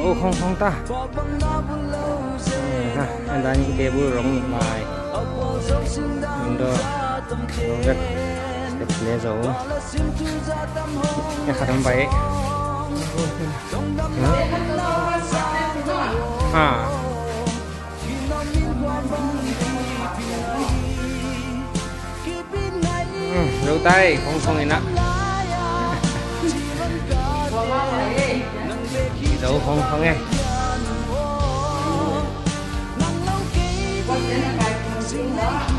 ô không không ta ha anh ta những cái bữa rong lại mình đó rất đẹp lẽ dấu nhà khát bay à dấu tay không không gì nữa dấu không không nghe Hãy subscribe cho kênh Ghiền Mì Gõ để không bỏ lỡ những video hấp dẫn.